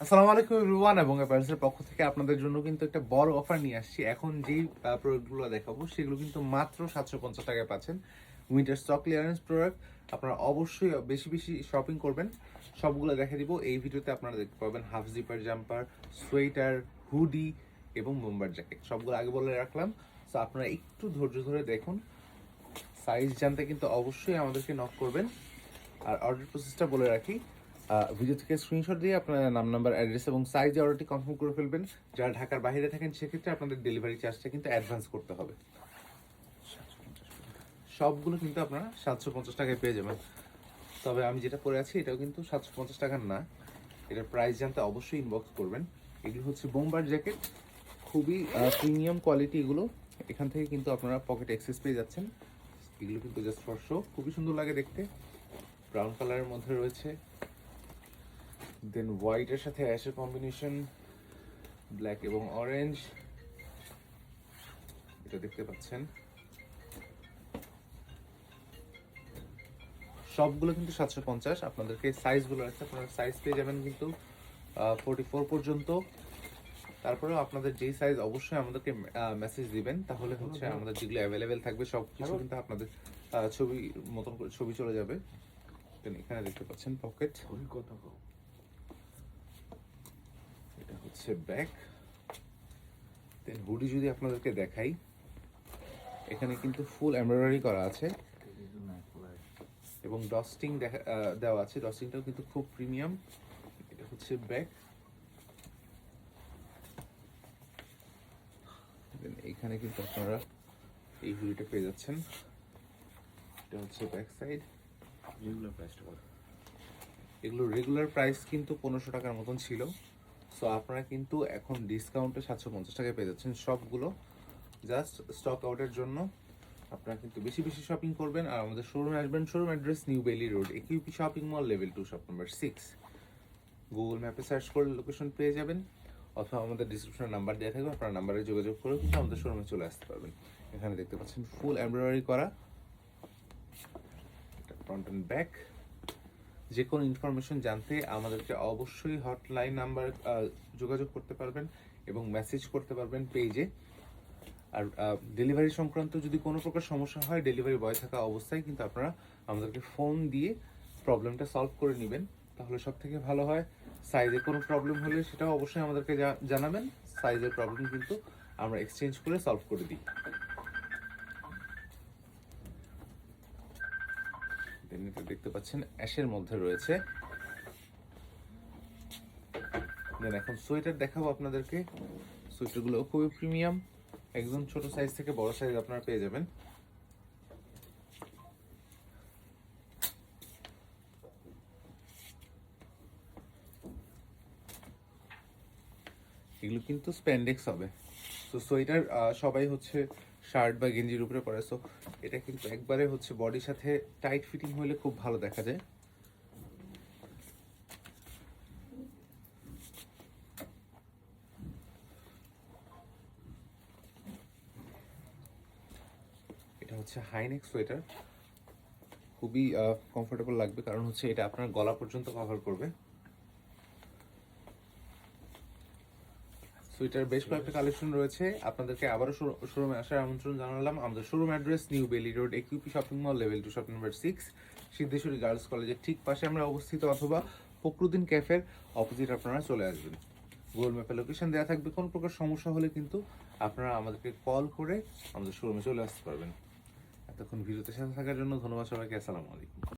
আসসালামু আলাইকুম এভরিওয়ান, এবং অ্যাপারেলসের পক্ষ থেকে আপনাদের জন্য কিন্তু একটা বড় অফার নিয়ে আসছি। এখন যেই প্রোডাক্টগুলো দেখাবো সেগুলো কিন্তু মাত্র 750 টাকায় পাচ্ছেন। Winter stock clearance product. আপনারা অবশ্যই বেশি বেশি শপিং করবেন। সবগুলো দেখে দিব এই ভিডিওতে। আপনারা দেখতে পাবেন half zipper jumper, sweater, hoodie এবং বোম্বার জ্যাকেট। সবগুলো আগে বলে রাখলাম, সো আপনারা একটু ধৈর্য ধরে দেখুন। সাইজ জানতে কিন্তু অবশ্যই আমাদেরকে নক করবেন। আর অর্ডার প্রসেসটা বলে রাখি, ভিডিও থেকে স্ক্রিনশট দিয়ে আপনার নাম, নাম্বার, অ্যাড্রেস এবং সাইজ অর্ডারটি কনফার্ম করে ফেলবেন। যারা ঢাকার বাইরে থাকেন সেক্ষেত্রে আপনাদের ডেলিভারি চার্জটা কিন্তু অ্যাডভান্স করতে হবে। সবগুলো কিন্তু আপনারা 750 টাকায় পেয়ে যাবেন। তবে আমি যেটা পরে আছি এটাও কিন্তু 750 টাকার না। এটার প্রাইস জানতে অবশ্যই ইনবক্স করবেন। এগুলো হচ্ছে বোম্বার জ্যাকেট, খুবই প্রিমিয়াম কোয়ালিটি এগুলো। এখান থেকে কিন্তু আপনারা পকেট অ্যাক্সেস পেয়ে যাচ্ছেন। এগুলো কিন্তু জাস্ট ফর শো, খুবই সুন্দর লাগে দেখতে। ব্রাউন কালারের মধ্যে রয়েছে, দেন হোয়াইটের সাথে অ্যাশের কম্বিনেশন, ব্ল্যাক এবং অরেঞ্জ, এটা দেখতে পাচ্ছেন। সবগুলো কিন্তু 750। আপনাদেরকে সাইজগুলো আছে, আপনারা সাইজ পেয়ে যাবেন কিন্তু 44 পর্যন্ত। তারপরেও আপনাদের যেই সাইজ অবশ্যই আমাদেরকে মেসেজ দিবেন, তাহলে হচ্ছে আমাদের যেগুলো অ্যাভেলেবেল থাকবে সব কিছু কিন্তু আপনাদের ছবি মতন করে ছবি চলে যাবে। দেন এখানে দেখতে পাচ্ছেন পকেট, এটা হচ্ছে ব্যাক। দেন হুডি যদি আপনাদেরকে দেখাই, এখানে কিন্তু ফুল এমব্রয়ডারি করা আছে এবং ডস্টিং দেওয়া আছে। ডস্টিংটাও কিন্তু খুব প্রিমিয়াম। এটা হচ্ছে ব্যাক। দেন এইখানে কিন্তু আপনারা এই হুডিটা পেয়ে যাচ্ছেন। এটা হচ্ছে ব্যাক সাইড। রেগুলার প্রাইসটা কত? এগুলো রেগুলার প্রাইস কিন্তু 1500 টাকার মতন ছিল। সো আপনারা কিন্তু এখন ডিসকাউন্টে 750 টাকায় পেয়ে যাচ্ছেন সবগুলো। জাস্ট স্টক আউটের জন্য আপনারা কিন্তু বেশি বেশি শপিং করবেন আর আমাদের শোরুমে আসবেন। Showroom address New Bailey Road, AQP shopping mall, level 2, shop number 6। Google ম্যাপে সার্চ করে লোকেশন পেয়ে যাবেন, অথবা আমাদের ডিসক্রিপশনে নাম্বার দেওয়া থাকবে, আপনারা নাম্বারে যোগাযোগ করে কিন্তু আমাদের শোরুমে চলে আসতে পারবেন। এখানে দেখতে পাচ্ছেন ফুল এমব্রয়ডারি করা, ফ্রন্ট অ্যান্ড ব্যাক। যে কোনো ইনফরমেশন জানতে আমাদেরকে অবশ্যই হটলাইন নাম্বার যোগাযোগ করতে পারবেন এবং মেসেজ করতে পারবেন পেজে। আর ডেলিভারি সংক্রান্ত যদি কোনো প্রকার সমস্যা হয়, ডেলিভারি বয় থাকা অবস্থায় কিন্তু আপনারা আমাদেরকে ফোন দিয়ে প্রবলেমটা সলভ করে নেবেন, তাহলে সব থেকে ভালো হয়। সাইজে কোনো প্রবলেম হলে সেটাও অবশ্যই আমাদেরকে জানাবেন। সাইজের প্রবলেম কিন্তু আমরা এক্সচেঞ্জ করে সলভ করে দিই। দেন এটা দেখতে পাচ্ছেন অ্যাশের মধ্যে রয়েছে। দেন এখন সোয়েটার দেখাবো আপনাদেরকে। সোয়েটারগুলো খুবই প্রিমিয়াম, একদম ছোট সাইজ থেকে বড় সাইজ আপনারা পেয়ে যাবেন। এগুলো কিন্তু স্প্যান্ডেক্স হবে। তো সোয়েটার সবাই হচ্ছে শার্ট বা গেঞ্জির উপরে পরে, সো এটা কিন্তু একবারে হচ্ছে বডির সাথে টাইট ফিটিং হলে খুব ভালো দেখা যায়। এটা হচ্ছে হাইনেক সোয়েটার, খুবই কমফোর্টেবল লাগবে, কারণ হচ্ছে এটা আপনার গলা পর্যন্ত কভার করবে। সোয়েটার বেশ কয়েকটা কালেকশন রয়েছে। আপনাদেরকে আবারও শোরুমে আসার আমন্ত্রণ জানালাম। আমাদের showroom address New Bailey Road, AQP shopping mall, level 2, shop number 6, Siddheshwari girls কলেজের ঠিক পাশে আমরা অবস্থিত, অথবা ফখরুদ্দিন ক্যাফের অপোজিট আপনারা চলে আসবেন। গুগল ম্যাপে লোকেশন দেওয়া থাকবে। কোনো প্রকার সমস্যা হলে কিন্তু আপনারা আমাদেরকে কল করে আমাদের শোরুমে চলে আসতে পারবেন। এতক্ষণ ভিডিওতে সাথে থাকার জন্য ধন্যবাদ সবাইকে। আসসালামু আলাইকুম।